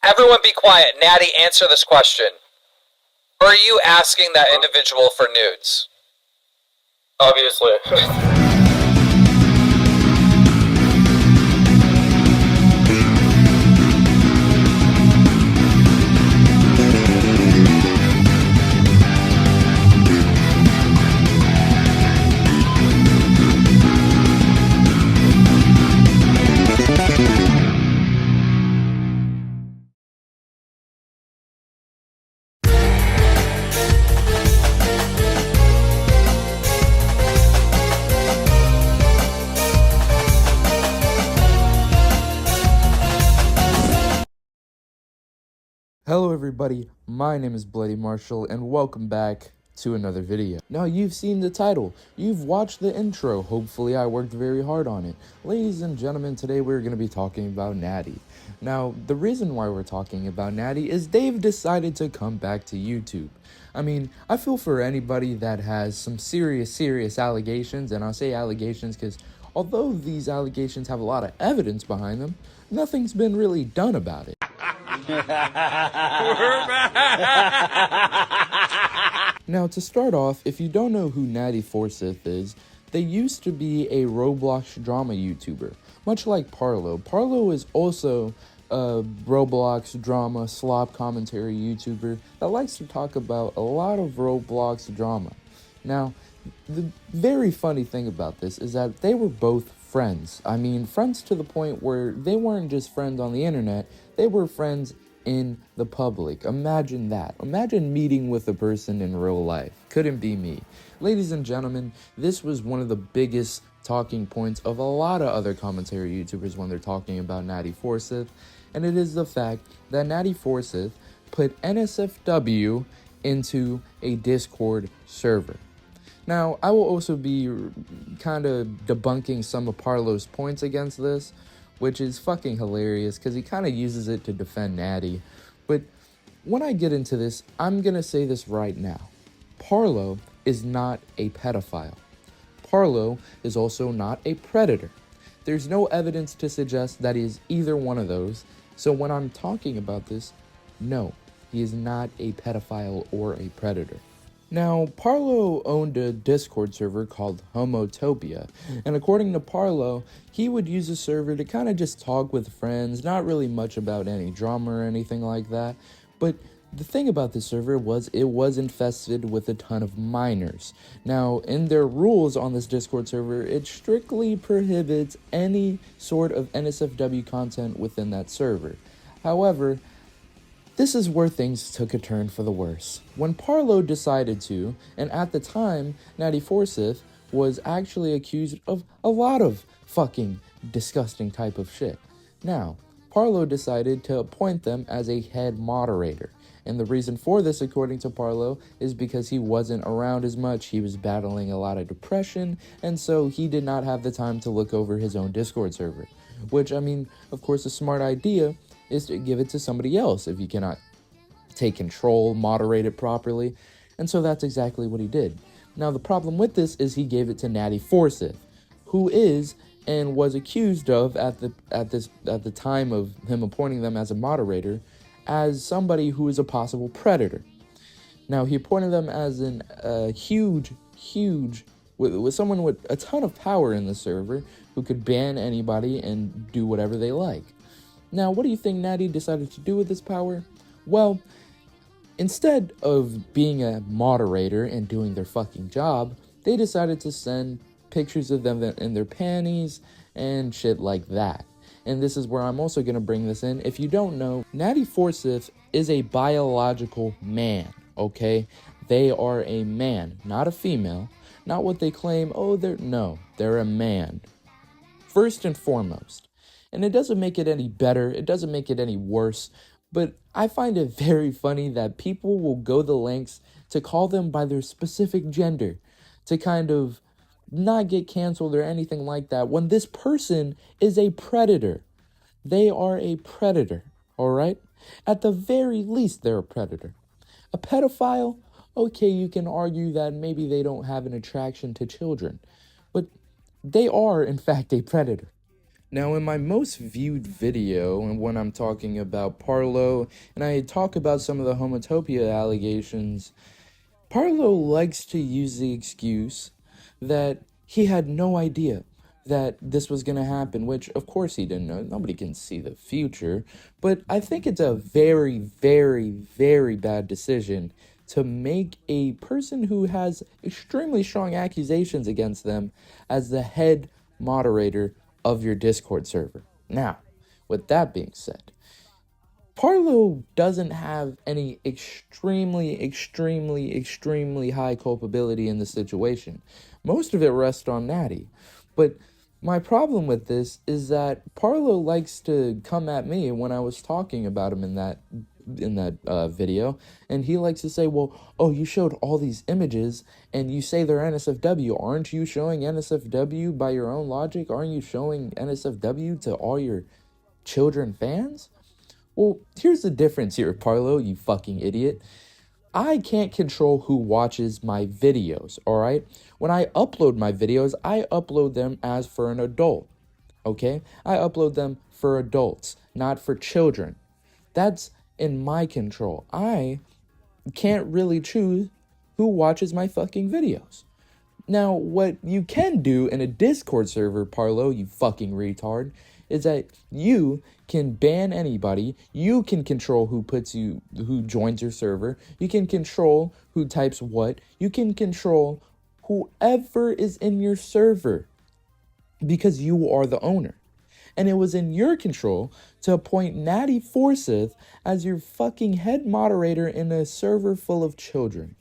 Everyone be quiet. Nattie, answer this question. Are you asking that individual for nudes? Obviously. Hello everybody, my name is Bloody Marshall and welcome back to another video. Now you've seen the title, you've watched the intro, hopefully I worked very hard on it. Ladies and gentlemen, today we're going to be talking about Nattie. Now the reason why we're talking about Nattie is they've decided to come back to YouTube. I mean, I feel for anybody that has some serious allegations, and I'll say allegations because although these allegations have a lot of evidence behind them, nothing's been really done about it. Now, to start off, if you don't know who Nattie Forsyth is, they used to be a Roblox drama YouTuber, much like Parlo. Parlo is also a Roblox drama slop commentary YouTuber that likes to talk about a lot of Roblox drama. Now, the very funny thing about this is that they were both friends. I mean, friends to the point where they weren't just friends on the internet, they were friends in the public. Imagine that. Imagine meeting with a person in real life. Couldn't be me. Ladies and gentlemen, this was one of the biggest talking points of a lot of other commentary YouTubers when they're talking about Nattie Forsyth, and it is the fact that Nattie Forsyth put NSFW into a Discord server. Now, I will also be kind of debunking some of Parlo's points against this, which is fucking hilarious because he kind of uses it to defend Nattie. But when I get into this, I'm going to say this right now. Parlo is not a pedophile. Parlo is also not a predator. There's no evidence to suggest that he is either one of those. So when I'm talking about this, no, he is not a pedophile or a predator. Now, Parlo owned a Discord server called Homotopia, and according to Parlo, he would use the server to kind of just talk with friends, not really much about any drama or anything like that, but the thing about this server was it was infested with a ton of minors. Now, in their rules on this Discord server, it strictly prohibits any sort of NSFW content within that server. However, this is where things took a turn for the worse. When Parlo decided to, and at the time, Nattie Forsyth was actually accused of a lot of fucking disgusting type of shit. Now, Parlo decided to appoint them as a head moderator. And the reason for this, according to Parlo, is because he wasn't around as much, he was battling a lot of depression, and so he did not have the time to look over his own Discord server. Which, I mean, of course, a smart idea is to give it to somebody else if you cannot take control, moderate it properly, and so that's exactly what he did. Now the problem with this is he gave it to Nattie Forsyth, who is and was accused of at the time of him appointing them as a moderator as somebody who is a possible predator. Now he appointed them as huge with someone with a ton of power in the server who could ban anybody and do whatever they like. Now, what do you think Nattie decided to do with this power? Well, instead of being a moderator and doing their fucking job, they decided to send pictures of them in their panties and shit like that. And this is where I'm also going to bring this in. If you don't know, Nattie Forsyth is a biological man, okay? They are a man, not a female. Not what they claim, they're a man. First and foremost. And it doesn't make it any better, it doesn't make it any worse, but I find it very funny that people will go the lengths to call them by their specific gender, to kind of not get canceled or anything like that, when this person is a predator. They are a predator, alright? At the very least, they're a predator. A pedophile? Okay, you can argue that maybe they don't have an attraction to children, but they are, in fact, a predator. Now, in my most viewed video, and when I'm talking about Parlo, and I talk about some of the homotopia allegations, Parlo likes to use the excuse that he had no idea that this was going to happen, which of course he didn't know. Nobody can see the future. But I think it's a very, very, very bad decision to make a person who has extremely strong accusations against them as the head moderator of your Discord server. Now, with that being said, Parlo doesn't have any extremely high culpability in the situation. Most of it rests on Nattie. But my problem with this is that Parlo likes to come at me when I was talking about him in that video, and he likes to say, well, oh, you showed all these images and you say they're NSFW. Aren't you showing NSFW by your own logic? Aren't you showing NSFW to all your children fans? Well, here's the difference here, Parlo, you fucking idiot. I can't control who watches my videos, alright? When I upload my videos, I upload them as for an adult, okay? I upload them for adults, not for children. That's in my control. I can't really choose who watches my fucking videos. Now, what you can do in a Discord server, Parlo, you fucking retard, is that you can ban anybody. You can control who joins your server. You can control who types what. You can control whoever is in your server because you are the owner. And it was in your control to appoint Nattie Forsyth as your fucking head moderator in a server full of children.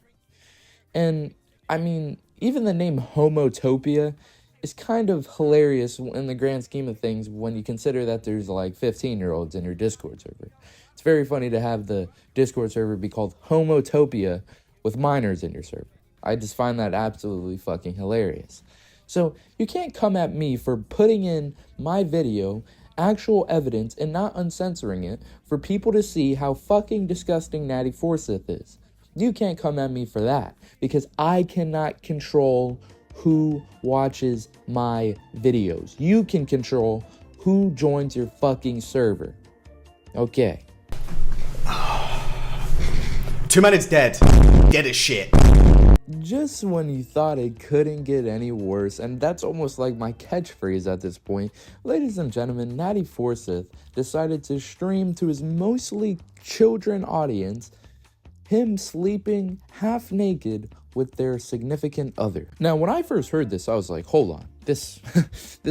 And, I mean, even the name Homotopia is kind of hilarious in the grand scheme of things when you consider that there's like 15-year-olds in your Discord server. It's very funny to have the Discord server be called Homotopia with minors in your server. I just find that absolutely fucking hilarious. So you can't come at me for putting in my video actual evidence and not uncensoring it for people to see how fucking disgusting Nattie Forsyth is. You can't come at me for that because I cannot control who watches my videos. You can control who joins your fucking server. Okay. 2 minutes dead. Dead as shit. Just when you thought it couldn't get any worse, and that's almost like my catchphrase at this point, ladies and gentlemen, Nattie Forsyth decided to stream to his mostly children audience him sleeping half naked with their significant other. Now, when I first heard this, I was like, hold on, this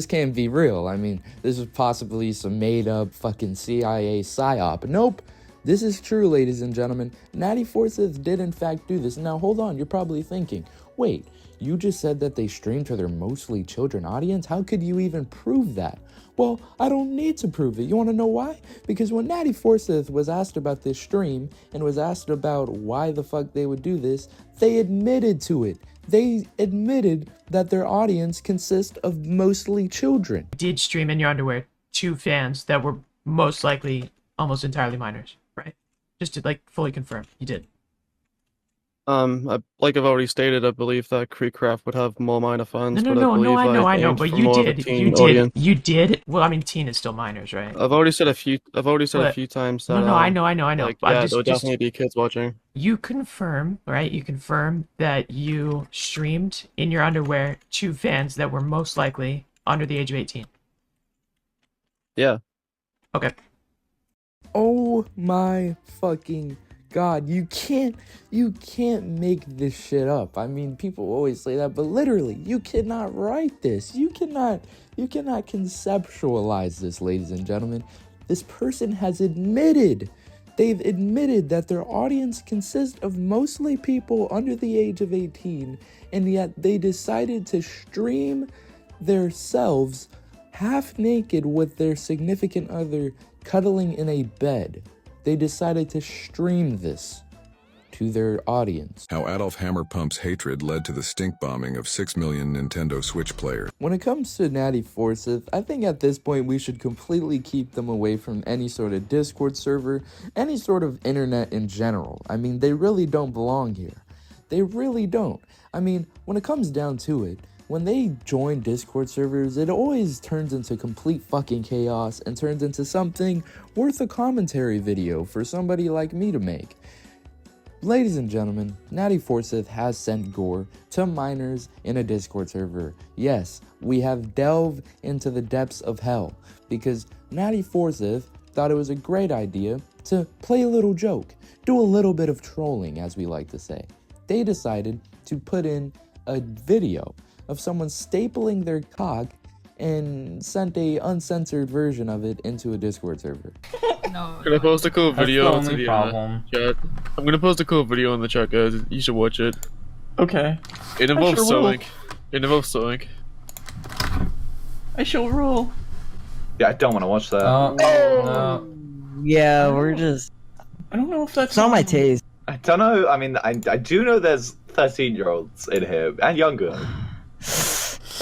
can't be real. I mean, this is possibly some made-up fucking CIA psyop. Nope, this is true, ladies and gentlemen. Nattie Forsyth did in fact do this. Now, hold on, you're probably thinking, wait, you just said that they streamed to their mostly children audience? How could you even prove that? Well, I don't need to prove it. You want to know why? Because when Nattie Forsyth was asked about this stream and was asked about why the fuck they would do this, they admitted to it. They admitted that their audience consists of mostly children. Did stream in your underwear to fans that were most likely almost entirely minors, right? Just to like fully confirm, you did. Like I've already stated, I believe that Creekcraft would have more minor fans. No, I know, but you did. Well, I mean, teen is still minors, right? I've already said a few times that. I know. Like, yeah, there'll definitely be kids watching. You confirm, right? You confirm that you streamed in your underwear to fans that were most likely under the age of 18. Yeah. Okay. Oh my fucking God, you can't make this shit up. I mean, people always say that, but literally, you cannot write this. You cannot conceptualize this, ladies and gentlemen. This person has admitted, they've admitted that their audience consists of mostly people under the age of 18, and yet they decided to stream themselves half naked with their significant other cuddling in a bed. They decided to stream this to their audience. How Adolf Hammerpump's hatred led to the stink bombing of 6 million Nintendo Switch players. When it comes to Nattie Forsyth, I think at this point we should completely keep them away from any sort of Discord server, any sort of internet in general. I mean, they really don't belong here. They really don't. I mean, when it comes down to it, when they join Discord servers, it always turns into complete fucking chaos and turns into something worth a commentary video for somebody like me to make. Ladies and gentlemen, Nattie Forsyth has sent gore to minors in a Discord server. Yes, we have delved into the depths of hell because Nattie Forsyth thought it was a great idea to play a little joke, do a little bit of trolling, as we like to say. They decided to put in a video of someone stapling their cock and sent a uncensored version of it into a Discord server. I'm gonna post a cool video to the chat. I'm gonna post a cool video in the chat, guys. You should watch it. Okay. It involves sure will. sewing. It involves sewing. I shall rule. Yeah, I don't want to watch that. No. Yeah, we're just. I don't know if that's It's not my taste. I don't know. I mean, I do know there's 13-year-olds in here and younger.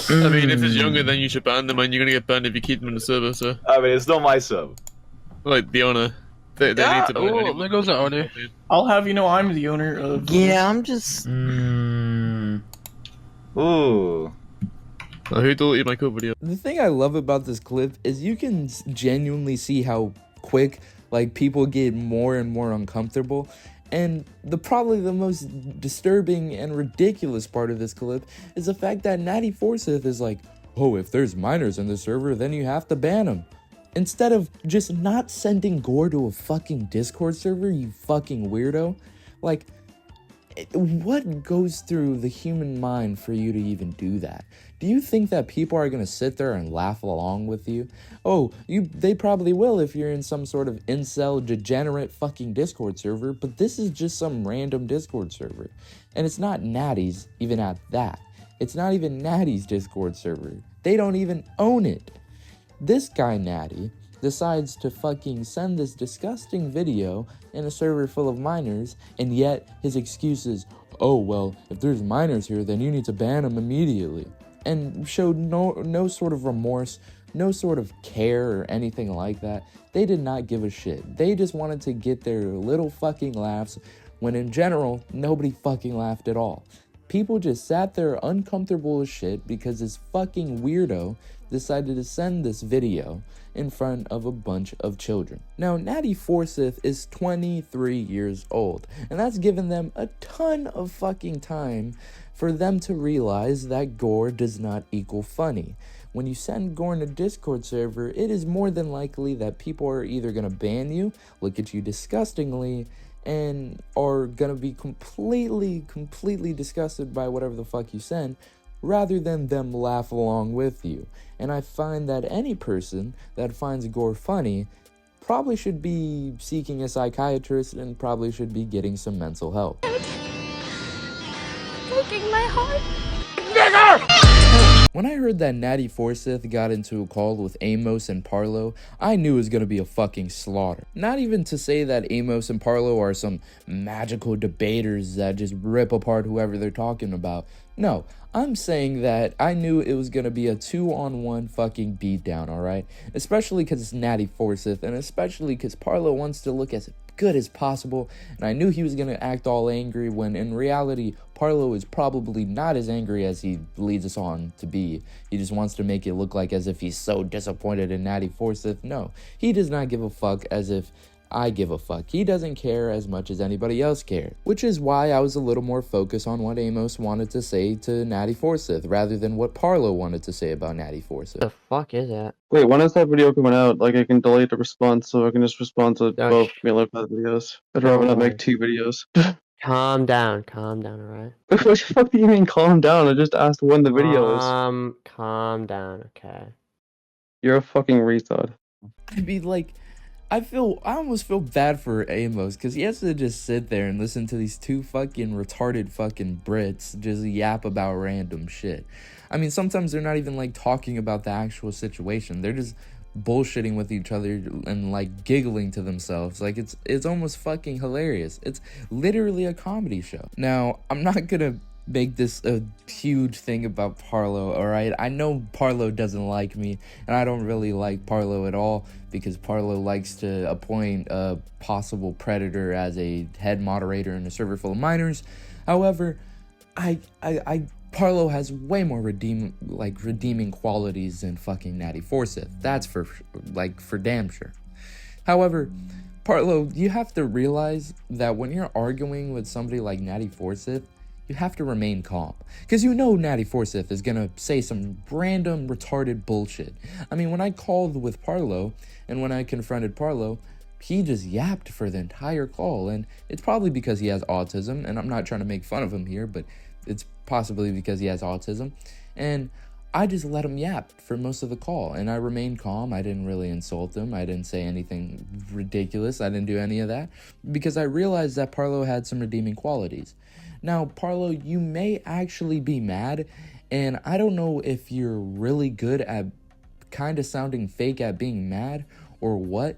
I mean, if it's younger, then you should ban them, and you're gonna get banned if you keep them in the server. So, I mean, it's not my sub. like the owner, they need to ban anyone. There goes the owner. I'll have you know I'm the owner of. Yeah, I'm just. Ooh. Who deleted my cool video? The thing I love about this clip is you can genuinely see how quick like people get more and more uncomfortable. And probably the most disturbing and ridiculous part of this clip is the fact that Nattie Forsyth is like, oh, if there's minors in the server, then you have to ban them. Instead of just not sending gore to a fucking Discord server, you fucking weirdo. Like, what goes through the human mind for you to even do that? Do you think that people are gonna sit there and laugh along with you? Oh, they probably will if you're in some sort of incel degenerate fucking Discord server, but this is just some random Discord server. And it's not Nattie's, even at that. It's not even Nattie's Discord server. They don't even own it. This guy, Nattie, decides to fucking send this disgusting video in a server full of minors, and yet his excuse is, oh, well, if there's minors here, then you need to ban them immediately. And showed no sort of remorse, no sort of care or anything like that. They did not give a shit. They just wanted to get their little fucking laughs, when in general, nobody fucking laughed at all. People just sat there uncomfortable as shit because this fucking weirdo decided to send this video in front of a bunch of children. Now, Nattie Forsyth is 23 years old, and that's given them a ton of fucking time for them to realize that gore does not equal funny. When you send gore in a Discord server, it is more than likely that people are either gonna ban you, look at you disgustingly, and are gonna be completely disgusted by whatever the fuck you send, rather than them laugh along with you. And I find that any person that finds gore funny probably should be seeking a psychiatrist and probably should be getting some mental help. Breaking my heart. When I heard that Nattie Forsyth got into a call with Amos and Parlo, I knew it was gonna be a fucking slaughter. Not even to say that Amos and Parlo are some magical debaters that just rip apart whoever they're talking about. No, I'm saying that I knew it was gonna be a 2-on-1 fucking beatdown, alright? Especially because it's Nattie Forsyth, and especially because Parlo wants to look as good as possible, and I knew he was gonna act all angry when in reality, Parlo is probably not as angry as he leads us on to be. He just wants to make it look like as if he's so disappointed in Nattie Forsyth. No, he does not give a fuck as if I give a fuck. He doesn't care as much as anybody else cared, which is why I was a little more focused on what Amos wanted to say to Nattie Forsyth rather than what Parlo wanted to say about Nattie Forsyth. The fuck is that? Wait, when is that video coming out? Like, I can delete the response so I can just respond to both Melee Pad videos. I'd rather not make 2 videos. Calm down, alright? What the fuck do you mean calm down? I just asked when the video is. Calm down, okay. You're a fucking retard. I mean, like, I almost feel bad for Amos because he has to just sit there and listen to these 2 fucking retarded fucking Brits just yap about random shit. I mean, sometimes they're not even like talking about the actual situation. They're just bullshitting with each other and like giggling to themselves. Like it's almost fucking hilarious. It's literally a comedy show. Now, I'm not gonna make this a huge thing about Parlo, alright? I know Parlo doesn't like me, and I don't really like Parlo at all, because Parlo likes to appoint a possible predator as a head moderator in a server full of minors. However, I Parlo has way more redeeming qualities than fucking Nattie Forsyth. That's for damn sure. However, Parlo, you have to realize that when you're arguing with somebody like Nattie Forsyth, you have to remain calm. Because you know Nattie Forsyth is gonna say some random retarded bullshit. I mean, when I called with Parlo, and when I confronted Parlo, he just yapped for the entire call, and it's probably because he has autism, and I'm not trying to make fun of him here, but it's possibly because he has autism, and I just let him yap for most of the call, and I remained calm. I didn't really insult him. I didn't say anything ridiculous. I didn't do any of that, because I realized that Parlo had some redeeming qualities. Now, Parlo, you may actually be mad, and I don't know if you're really good at kind of sounding fake at being mad or what,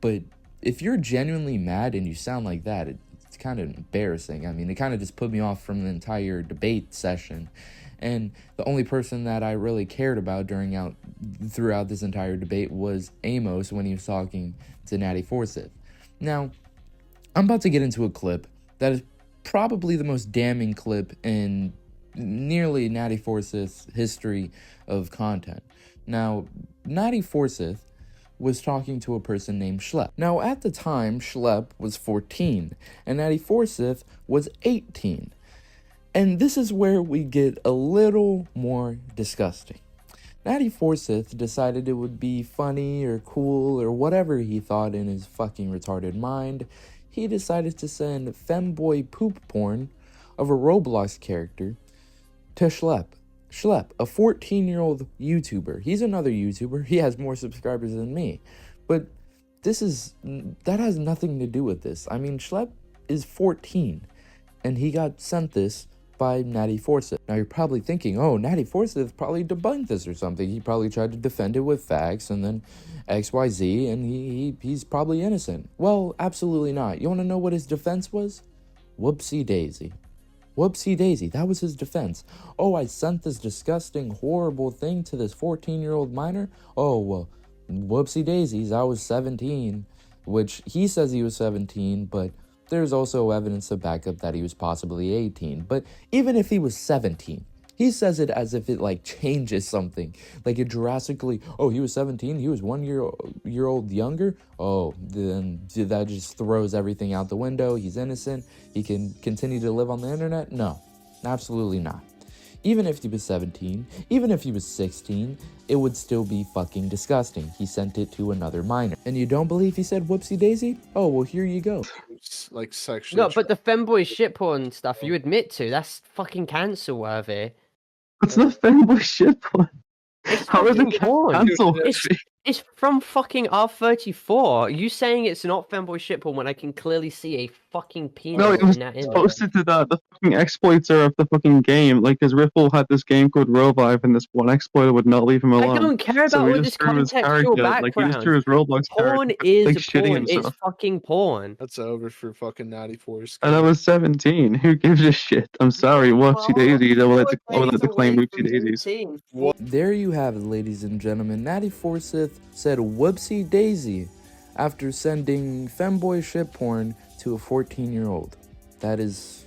but if you're genuinely mad and you sound like that, it's kind of embarrassing. I mean, it kind of just put me off from the entire debate session. And the only person that I really cared about throughout this entire debate was Amos when he was talking to Nattie Forsyth. Now, I'm about to get into a clip that is probably the most damning clip in nearly Nattie Forsyth's history of content. Now, Nattie Forsyth was talking to a person named Schlep. Now, at the time, Schlep was 14, and Nattie Forsyth was 18. And this is where we get a little more disgusting. Nattie Forsyth decided it would be funny or cool or whatever he thought in his fucking retarded mind. He decided to send femboy poop porn of a Roblox character to Schlep. Schlep, a 14-year-old YouTuber. He's another YouTuber. He has more subscribers than me. But that has nothing to do with this. I mean, Schlep is 14, and he got sent this by Nattie Forsyth. Now, you're probably thinking, oh, Nattie Forsyth probably debunked this or something. He probably tried to defend it with facts and then XYZ, and he's probably innocent. Well, absolutely not. You want to know what his defense was? Whoopsie daisy. Whoopsie daisy, that was his defense. Oh, I sent this disgusting, horrible thing to this 14-year-old minor? Oh, well, whoopsie daisies, I was 17, which he says he was 17, but there's also evidence to back up that he was possibly 18. But even if he was 17, he says it as if it changes something. Like it drastically, oh, he was 17, he was 1 year old younger. Oh, then that just throws everything out the window. He's innocent. He can continue to live on the internet. No, absolutely not. Even if he was 17, even if he was 16, it would still be fucking disgusting. He sent it to another minor. And you don't believe he said whoopsie daisy? Oh, well, here you go. Sexually. No, but the femboy shit porn stuff you admit to, that's fucking cancel worthy. It's not fanboy shit porn. How is it cancel? It's from fucking R34. You saying it's not femboy shit porn when I can clearly see a fucking penis No, it was in that image. posted to the fucking exploits of the fucking game. Because Ripple had this game called Revive, and this one exploiter would not leave him alone. I don't care about all this contextual background. He just threw his Roblox porn is porn. It's fucking porn. That's over for fucking Nattie Forsyth. And I was 17. Who gives a shit? I'm sorry, whoopsie daisy. I would like to claim whoopsie daisies. There you have it, ladies and gentlemen. Nattie Forsyth said whoopsie daisy after sending femboy shit porn to a 14-year-old. That is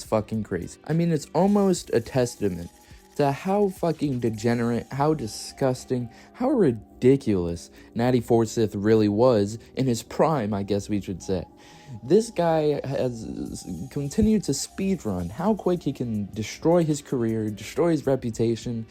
fucking crazy. I mean, it's almost a testament to how fucking degenerate, how disgusting, how ridiculous Nattie Forsyth really was in his prime, I guess we should say. This guy has continued to speedrun how quick he can destroy his career, destroy his reputation,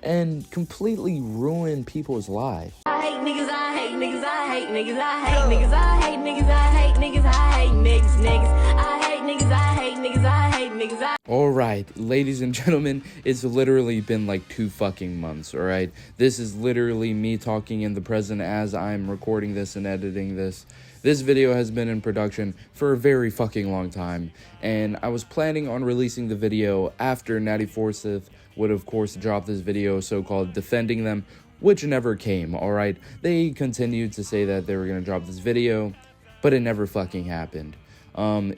and completely ruin people's lives. I hate niggas, I hate niggas, I hate niggas, I hate niggas, I hate niggas, I hate niggas, I hate niggas, I hate niggas, I hate niggas, I hate niggas, Alright, ladies and gentlemen, it's literally been 2 fucking months, alright? This is literally me talking in the present as I'm recording this and editing this. This video has been in production for a very fucking long time, and I was planning on releasing the video after Nattie Forsyth would of course drop this video so-called defending them, which never came, alright? They continued to say that they were gonna drop this video, but it never fucking happened.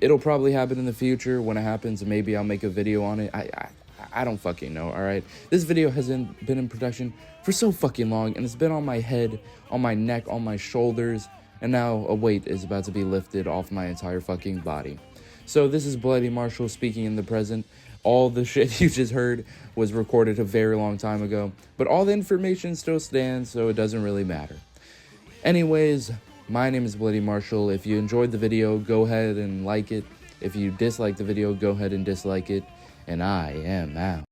It'll probably happen in the future. When it happens, maybe I'll make a video on it. I don't fucking know, alright? This video hasn't been in production for so fucking long, and it's been on my head, on my neck, on my shoulders, and now a weight is about to be lifted off my entire fucking body. So this is Bloody Marshall speaking in the present. all the shit you just heard was recorded a very long time ago, but all the information still stands, so it doesn't really matter. Anyways, my name is Bloody Marshall. If you enjoyed the video, go ahead and like it. If you dislike the video, go ahead and dislike it. And I am out.